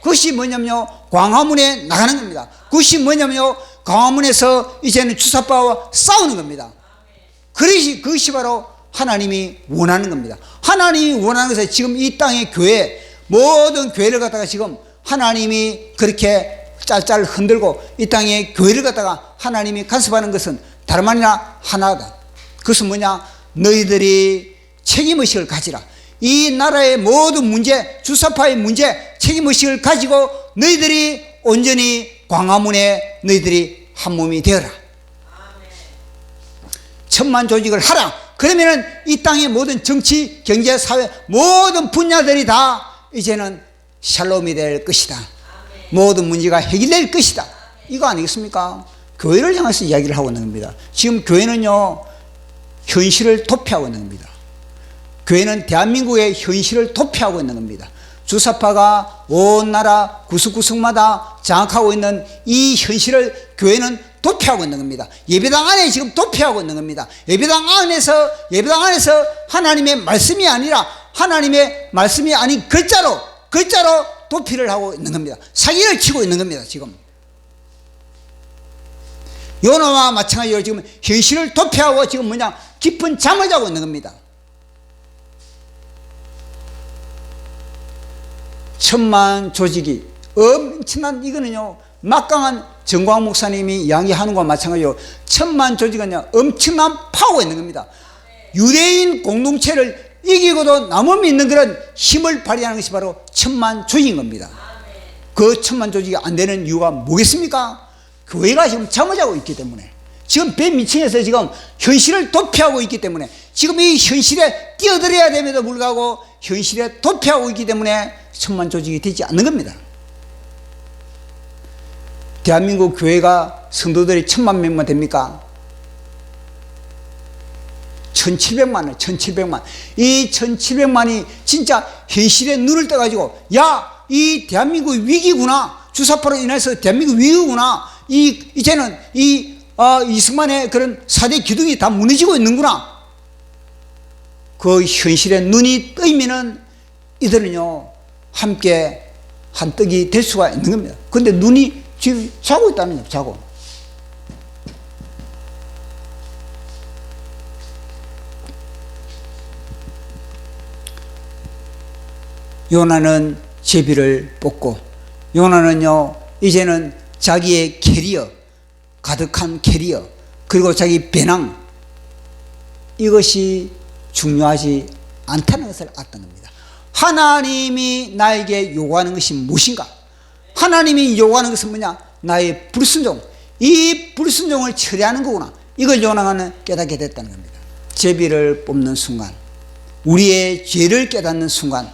그것이 뭐냐면요, 광화문에 나가는 겁니다. 그것이 뭐냐면요, 광화문에서 이제는 주사파와 싸우는 겁니다. 그것이 바로 하나님이 원하는 겁니다. 하나님이 원하는 것은 지금 이 땅의 교회, 모든 교회를 갖다가 지금 하나님이 그렇게 짤짤 흔들고 이 땅의 교회를 갖다가 하나님이 간섭하는 것은 다름 아니라 하나다. 그것은 뭐냐? 너희들이 책임의식을 가지라. 이 나라의 모든 문제, 주사파의 문제, 책임의식을 가지고 너희들이 온전히 광화문에 너희들이 한 몸이 되어라. 천만 조직을 하라. 그러면은 이 땅의 모든 정치, 경제, 사회 모든 분야들이 다 이제는 샬롬이 될 것이다. 모든 문제가 해결될 것이다. 이거 아니겠습니까? 교회를 향해서 이야기를 하고 있는 겁니다. 지금 교회는요, 현실을 도피하고 있는 겁니다. 교회는 대한민국의 현실을 도피하고 있는 겁니다. 주사파가 온 나라 구석구석마다 장악하고 있는 이 현실을 교회는 도피하고 있는 겁니다. 예배당 안에 지금 도피하고 있는 겁니다. 예배당 안에서 하나님의 말씀이 아니라 하나님의 말씀이 아닌 글자로 도피를 하고 있는 겁니다. 사기를 치고 있는 겁니다. 지금 요나와 마찬가지로 지금 현실을 도피하고 지금 뭐냐, 깊은 잠을 자고 있는 겁니다. 천만 조직이 엄청난, 이거는요, 막강한 정광 목사님이 이야기하는 것과 마찬가지로 천만 조직은요, 엄청난 파워가 있는 겁니다. 유대인 공동체를 이기고도 남음이 있는 그런 힘을 발휘하는 것이 바로 천만 조직인 겁니다. 그 천만 조직이 안 되는 이유가 뭐겠습니까? 교회가 지금 잠을 자고 있기 때문에, 지금 배 밑층에서 지금 현실을 도피하고 있기 때문에, 지금 이 현실에 뛰어들어야 됨에도 불구하고 현실에 도피하고 있기 때문에 천만 조직이 되지 않는 겁니다. 대한민국 교회가 성도들이 1000만 명만 됩니까? 1700만을, 1700만. 이 1700만이 진짜 현실에 눈을 떠가지고, 야, 이 대한민국 위기구나. 주사파로 인해서 대한민국 위기구나. 이제는 이승만의 그런 4대 기둥이 다 무너지고 있는구나. 그 현실에 눈이 뜨이면은 이들은요, 함께 한 떡이 될 수가 있는 겁니다. 근데 눈이 지금 자고 있다는 거예요. 자고. 요나는 제비를 뽑고, 요나는요, 이제는 자기의 캐리어, 가득한 캐리어, 그리고 자기 배낭, 이것이 중요하지 않다는 것을 알았던 겁니다. 하나님이 나에게 요구하는 것이 무엇인가? 하나님이 요구하는 것은 뭐냐? 나의 불순종. 이 불순종을 처리하는 거구나. 이걸 요나는 깨닫게 됐다는 겁니다. 제비를 뽑는 순간, 우리의 죄를 깨닫는 순간,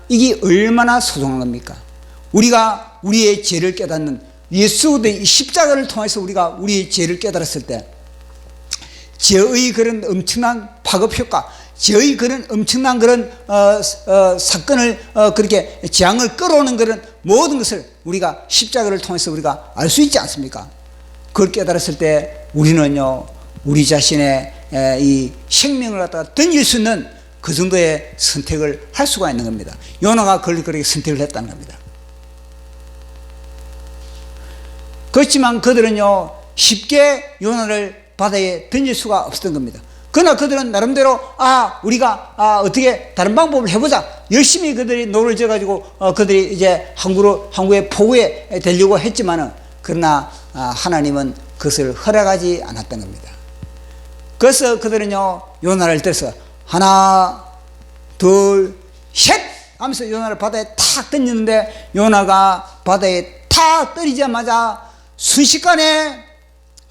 이게 얼마나 소중한 겁니까? 우리가 우리의 죄를 깨닫는, 예수 그리스도의 십자가를 통해서 우리가 우리의 죄를 깨달았을 때, 죄의 그런 엄청난 파급 효과, 죄의 그런 엄청난 그런 사건을 그렇게 재앙을 끌어오는 그런 모든 것을 우리가 십자가를 통해서 우리가 알 수 있지 않습니까? 그걸 깨달았을 때 우리는요, 우리 자신의 이 생명을 갖다가 던질 수 있는 그 정도의 선택을 할 수가 있는 겁니다. 요나가 그걸 그렇게 선택을 했다는 겁니다. 그렇지만 그들은요, 쉽게 요나를 바다에 던질 수가 없었던 겁니다. 그러나 그들은 나름대로 우리가 어떻게 다른 방법을 해보자 열심히 그들이 노를 져가지고 그들이 이제 항구의 포구에 되려고 했지만은 그러나 하나님은 그것을 허락하지 않았던 겁니다. 그래서 그들은요 요나를 떼서 하나 둘 셋 하면서 요나를 바다에 탁 던졌는데 요나가 바다에 탁 떨어지자마자 순식간에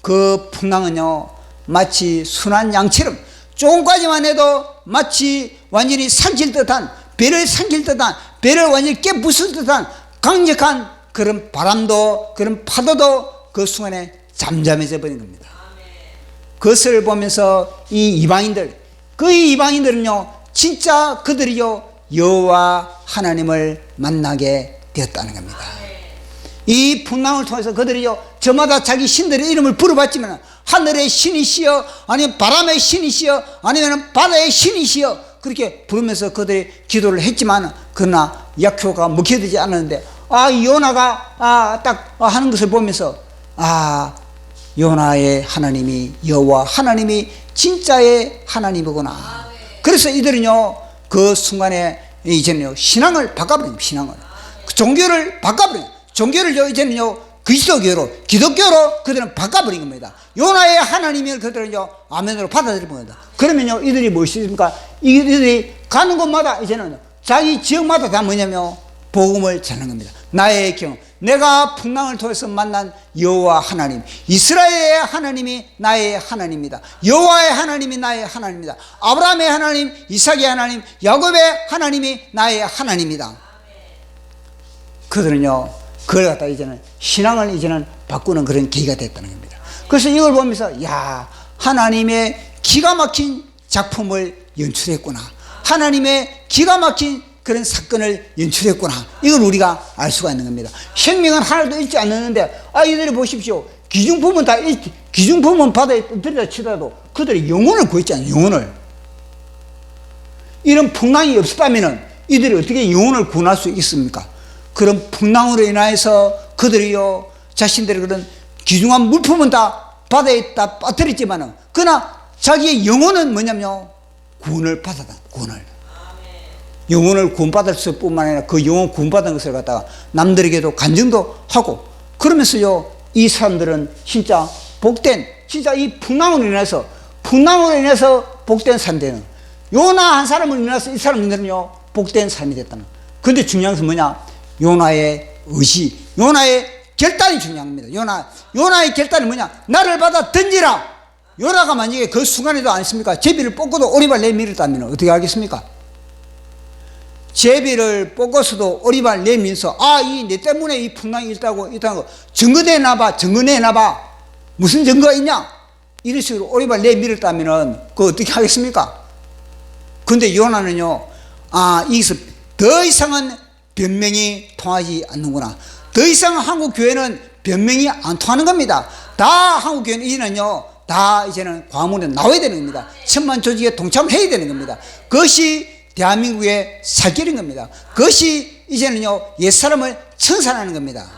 그 풍랑은요 마치 순한 양처럼 조금까지만 해도 마치 완전히 삼킬 듯한 배를 삼킬 듯한 배를 완전히 깨부술 듯한 강력한 그런 바람도 그런 파도도 그 순간에 잠잠해져 버린 겁니다. 그것을 보면서 이 이방인들은요 진짜 그들이요 여호와 하나님을 만나게 되었다는 겁니다. 이 풍랑을 통해서 그들이요 저마다 자기 신들의 이름을 부르봤지만 하늘의 신이시여 아니면 바람의 신이시여 아니면 바다의 신이시여 그렇게 부르면서 그들이 기도를 했지만 그러나 약효가 먹혀지지 않았는데 요나가 딱 하는 것을 보면서 요나의 하나님이 여호와 하나님이 진짜의 하나님이구나. 그래서 이들은요 그 순간에 이제는요 신앙을 바꿔버립니다. 신앙을 종교를 바꿔버립니다. 종교를 이제는요 그리스도교로 기독교로 그들은 바꿔버린 겁니다. 요나의 하나님을 그들은요 아멘으로 받아들인 겁니다. 그러면요 이들이 무엇입니까? 이들이 가는 곳마다 이제는 자기 지역마다 다 뭐냐면 복음을 전하는 겁니다. 나의 경우 내가 풍랑을 통해서 만난 여호와 하나님 이스라엘의 하나님이 나의 하나님입니다. 여호와의 하나님이 나의 하나님입니다. 아브라함의 하나님 이삭의 하나님 야곱의 하나님이 나의 하나님입니다. 그들은요 그걸 갖다 이제는 신앙을 이제는 바꾸는 그런 계기가 됐다는 겁니다. 그래서 이걸 보면서 하나님의 기가 막힌 작품을 연출했구나. 하나님의 기가 막힌 그런 사건을 연출했구나. 이걸 우리가 알 수가 있는 겁니다. 생명은 하나도 잃지 않는데 이들이 보십시오. 기중품은 다 기중품은 바다에 들이다 치더라도 그들이 영혼을 구했잖아요. 영혼을. 이런 풍랑이 없었다면 이들이 어떻게 영혼을 구원할 수 있습니까? 그런 풍랑으로 인하여서 그들이요 자신들의 그런 귀중한 물품은 다 바다에 다 빠뜨렸지만은 그러나 자기의 영혼은 뭐냐면요 구원을 받았다. 영혼을 구원받을 뿐만 아니라 그 영혼 구원받은 것을 갖다가 남들에게도 간증도 하고 그러면서요 이 사람들은 진짜 복된 진짜 이 풍랑으로 인해서 복된 사람들은 요나 한 사람을 인해서 이 사람들은요 복된 사람이 됐다는. 그런데 중요한 것은 뭐냐? 요나의 의지, 요나의 결단이 중요합니다. 요나의 결단이 뭐냐? 나를 받아 던지라. 요나가 만약에 그 순간에도 안 했습니까? 제비를 뽑고도 오리발 내밀었다면 어떻게 하겠습니까? 제비를 뽑고서도 오리발 내밀면서 내 때문에 이 풍랑이 있다는 거 증거내놔봐. 무슨 증거가 있냐? 이런 식으로 오리발 내밀었다면 그거 어떻게 하겠습니까? 근데 요나는요 여기서 더 이상은 변명이 통하지 않는구나. 더 이상 한국 교회는 변명이 안 통하는 겁니다. 다 한국 교회는 이제는 과문에 나와야 되는 겁니다. 천만 조직에 동참을 해야 되는 겁니다. 그것이 대한민국의 살 길인 겁니다. 그것이 이제는요 옛사람을 청산하는 겁니다.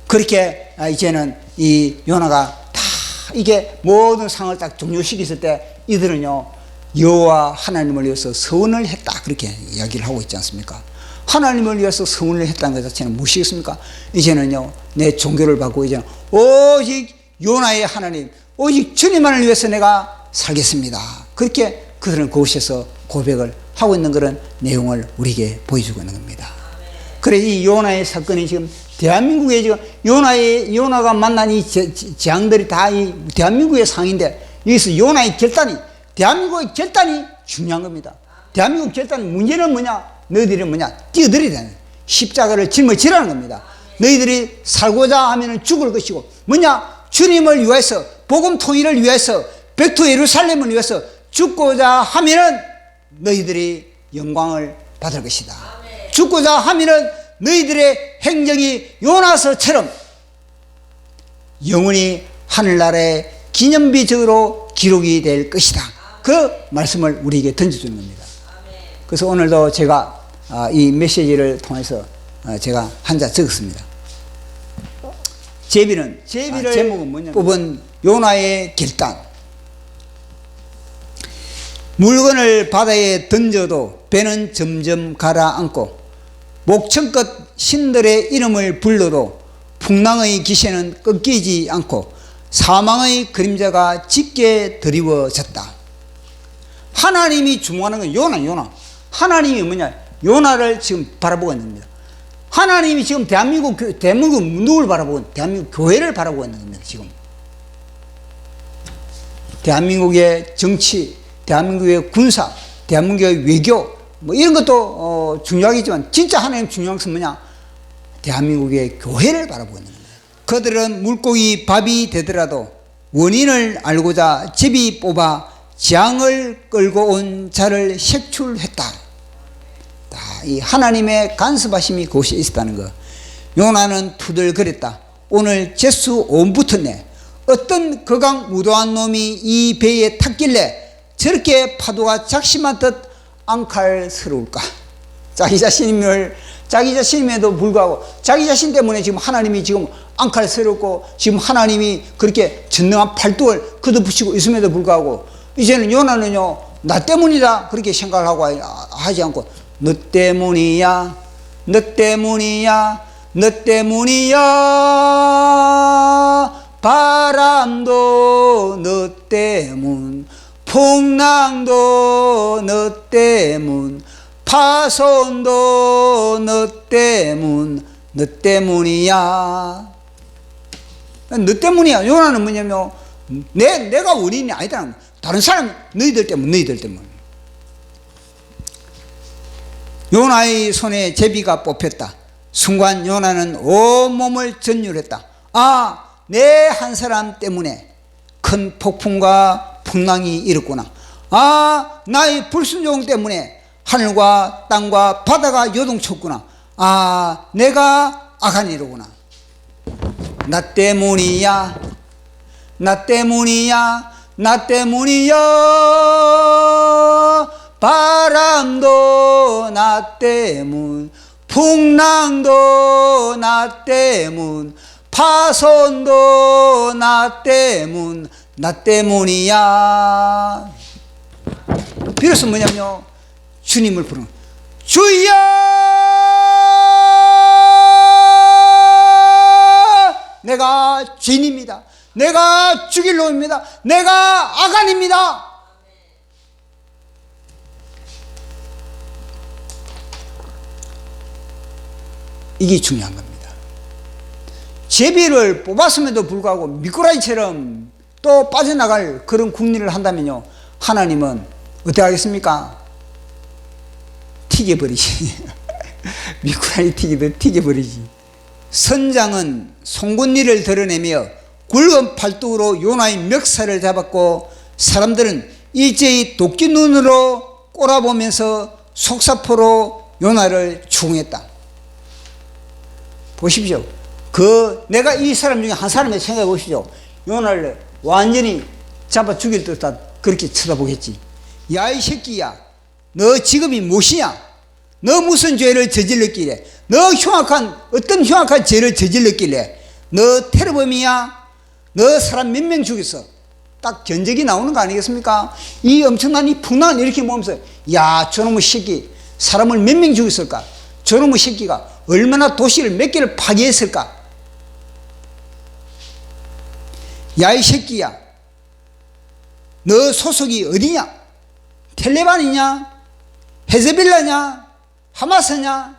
그렇게 이제는 이 요나가 다 이게 모든 상황을 딱 종료시켰을 때 이들은요 여호와 하나님을 위해서 서원을 했다 그렇게 이야기를 하고 있지 않습니까? 하나님을 위해서 서원을 했다는 것 자체는 무엇이겠습니까? 이제는요 내 종교를 받고 이제는 오직 요나의 하나님 오직 주님만을 위해서 내가 살겠습니다. 그렇게 그들은 그곳에서 고백을 하고 있는 그런 내용을 우리에게 보여주고 있는 겁니다. 그래 이 요나의 사건이 지금 대한민국에 지금 요나가 만난 이 재앙들이 다 이 대한민국의 상인데 여기서 요나의 결단이 대한민국의 결단이 중요한 겁니다. 대한민국 결단 문제는 뭐냐? 너희들이 뛰어들어야 되는 십자가를 짊어지라는 겁니다. 너희들이 살고자 하면 죽을 것이고 주님을 위해서 복음 통일을 위해서 백두 예루살렘을 위해서 죽고자 하면은 너희들이 영광을 받을 것이다. 죽고자 하면은 너희들의 행적이 요나서처럼 영원히 하늘나라의 기념비적으로 기록이 될 것이다. 그 말씀을 우리에게 던져주는 겁니다. 그래서 오늘도 제가 이 메시지를 통해서 제가 한자 적었습니다. 제비를 제목은 뭐냐면 뽑은 요나의 결단. 물건을 바다에 던져도 배는 점점 가라앉고 목청껏 신들의 이름을 불러도 풍랑의 기세는 꺾이지 않고 사망의 그림자가 짙게 드리워졌다. 하나님이 주목하는 건 요나. 하나님이 뭐냐? 요나를 지금 바라보고 있는 겁니다. 하나님이 지금 대한민국 누굴 바라보고 있는? 대한민국 교회를 바라보고 있는 겁니다. 지금 대한민국의 정치, 대한민국의 군사, 대한민국의 외교 뭐 이런 것도 중요하겠지만 진짜 하나님 중요한 것은 뭐냐? 대한민국의 교회를 바라보고 있는 겁니다. 그들은 물고기 밥이 되더라도 원인을 알고자 제비 뽑아 재앙을 끌고 온 자를 색출했다. 이 하나님의 간섭하심이 그곳에 있었다는 거. 요나는 투덜거렸다. 오늘 재수 5분 붙었네. 어떤 거강무도한 놈이 이 배에 탔길래 저렇게 파도가 작심한 듯 앙칼스러울까. 자기 자신임에도 불구하고 자기 자신 때문에 지금 하나님이 지금 앙칼스럽고 지금 하나님이 그렇게 전능한 팔뚝을 걷어붙이고 있음에도 불구하고 이제는 요나는요 나 때문이다 그렇게 생각을 하고 하지 않고 너 때문이야 바람도 너 때문 풍랑도 너 때문 파손도 너 때문이야. 너 때문이야. 요나는 뭐냐면 내가 원인이 아니다. 다른 사람 너희들 때문. 요나의 손에 제비가 뽑혔다. 순간 요나는 온몸을 전율했다. 아, 내 한 사람 때문에 큰 폭풍과 풍랑이 일었구나. 아, 나의 불순종 때문에 하늘과 땅과 바다가 요동쳤구나. 아, 내가 악한 이로구나. 나 때문이야. 바람도 나 때문, 풍랑도 나 때문, 파손도 나 때문이야. 비로소 뭐냐면요, 주님을 부르는 주여 내가 죄인입니다. 내가 죽일 놈입니다. 내가 악한입니다. 이게 중요한 겁니다. 제비를 뽑았음에도 불구하고 미꾸라지처럼 또 빠져나갈 그런 국리를 한다면요, 하나님은 어떻게 하겠습니까? 튀겨버리지. 미꾸라지 튀기듯 튀겨버리지. 선장은 송곳니를 드러내며 굵은 팔뚝으로 요나의 멱살을 잡았고 사람들은 일제히 도끼 눈으로 꼬라보면서 속사포로 요나를 추궁했다. 보십시오. 내가 이 사람 중에 한 사람을 생각해 보십시오. 요나를 완전히 잡아 죽일 듯 그렇게 쳐다보겠지. 야, 이 새끼야, 너 직업이 무엇이냐? 너 무슨 죄를 저질렀길래? 너 어떤 흉악한 죄를 저질렀길래? 너 테러범이야? 너 사람 몇 명 죽였어? 딱 견적이 나오는 거 아니겠습니까? 이 엄청난 이 풍랑을 이렇게 보면서, 야, 저놈의 새끼, 사람을 몇 명 죽였을까? 저놈의 새끼가 얼마나 도시를 몇 개를 파괴했을까? 야, 이 새끼야, 너 소속이 어디냐? 텔레반이냐? 헤즈빌라냐? 하마스냐?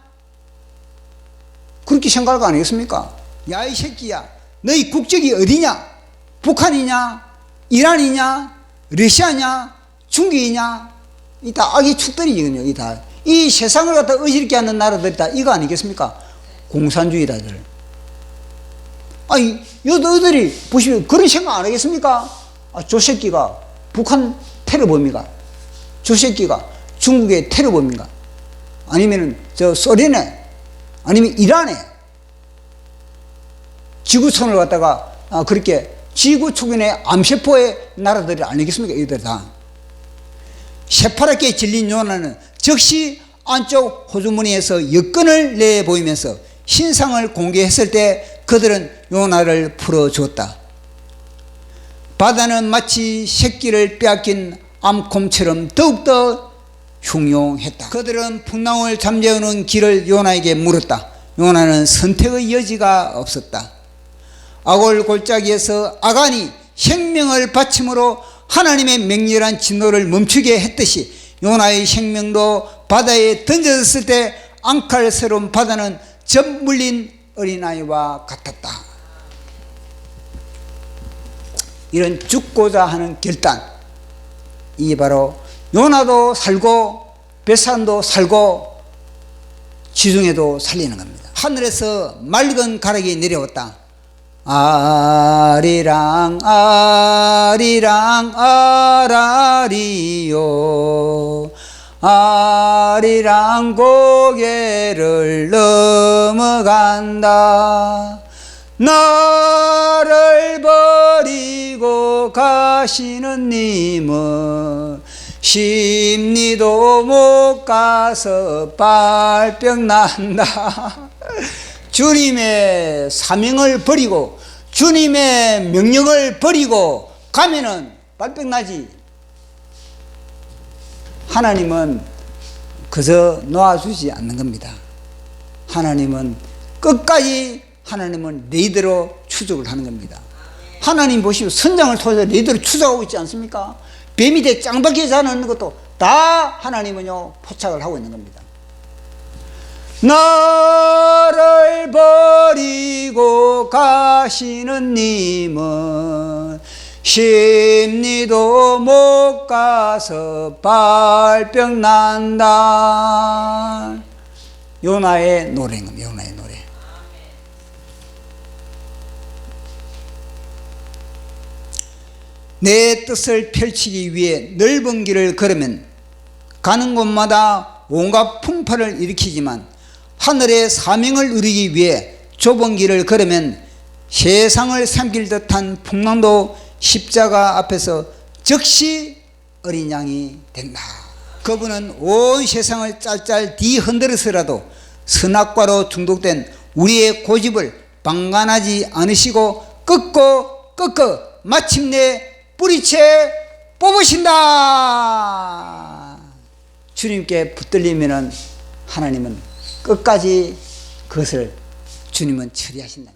그렇게 생각할 거 아니겠습니까? 야, 이 새끼야, 너희 국적이 어디냐? 북한이냐? 이란이냐? 러시아냐? 중국이냐? 이 다 악의 축들이거든요. 이 세상을 갖다 어지럽게 하는 나라들이 다 이거 아니겠습니까? 공산주의자들. 아니, 너희들이 보시면 그런 생각 안 하겠습니까? 아, 저 새끼가 북한 테러범인가? 저 새끼가 중국의 테러범인가? 아니면은 저 소련에, 아니면 이란에 지구촌을 갖다가 그렇게 지구 초견의 암세포의 나라들이 아니겠습니까? 이들 다. 새파랗게 질린 요나는 즉시 안쪽 호주머니에서 여권을 내보이면서 신상을 공개했을 때 그들은 요나를 풀어줬다. 바다는 마치 새끼를 빼앗긴 암곰처럼 더욱더 흉용했다. 그들은 풍랑을 잠재우는 길을 요나에게 물었다. 요나는 선택의 여지가 없었다. 아골 골짜기에서 아간이 생명을 바침으로 하나님의 맹렬한 진노를 멈추게 했듯이 요나의 생명도 바다에 던져졌을 때 앙칼스러운 바다는 젖 물린 어린아이와 같았다. 이런 죽고자 하는 결단, 이게 바로 요나도 살고 벳산도 살고 지중해도 살리는 겁니다. 하늘에서 맑은 가락이 내려왔다. 아리랑 아리랑 아라리요, 아리랑 고개를 넘어간다. 나를 버리고 가시는 님은 심리도 못 가서 발병 난다. 주님의 사명을 버리고 주님의 명령을 버리고 가면은 발병 나지. 하나님은 그저 놓아주지 않는 겁니다. 하나님은 끝까지 하나님은 너희대로 추적을 하는 겁니다. 하나님 보시고 선장을 통해서 너희대로 추적하고 있지 않습니까? 뱀이 돼 짱박혀 자는 것도 다 하나님은요 포착을 하고 있는 겁니다. 나를 버리고 가시는 님은 심리도 못 가서 발병 난다. 요나의 노래입니다. 요나의 노래. 내 뜻을 펼치기 위해 넓은 길을 걸으면 가는 곳마다 온갖 풍파를 일으키지만 하늘의 사명을 누리기 위해 좁은 길을 걸으면 세상을 삼킬 듯한 풍랑도 십자가 앞에서 즉시 어린 양이 된다. 그분은 온 세상을 짤짤 뒤흔들어서라도 선악과로 중독된 우리의 고집을 방관하지 않으시고 꺾고 마침내 뿌리채 뽑으신다. 주님께 붙들리면은 하나님은 끝까지 그것을 주님은 처리하신다.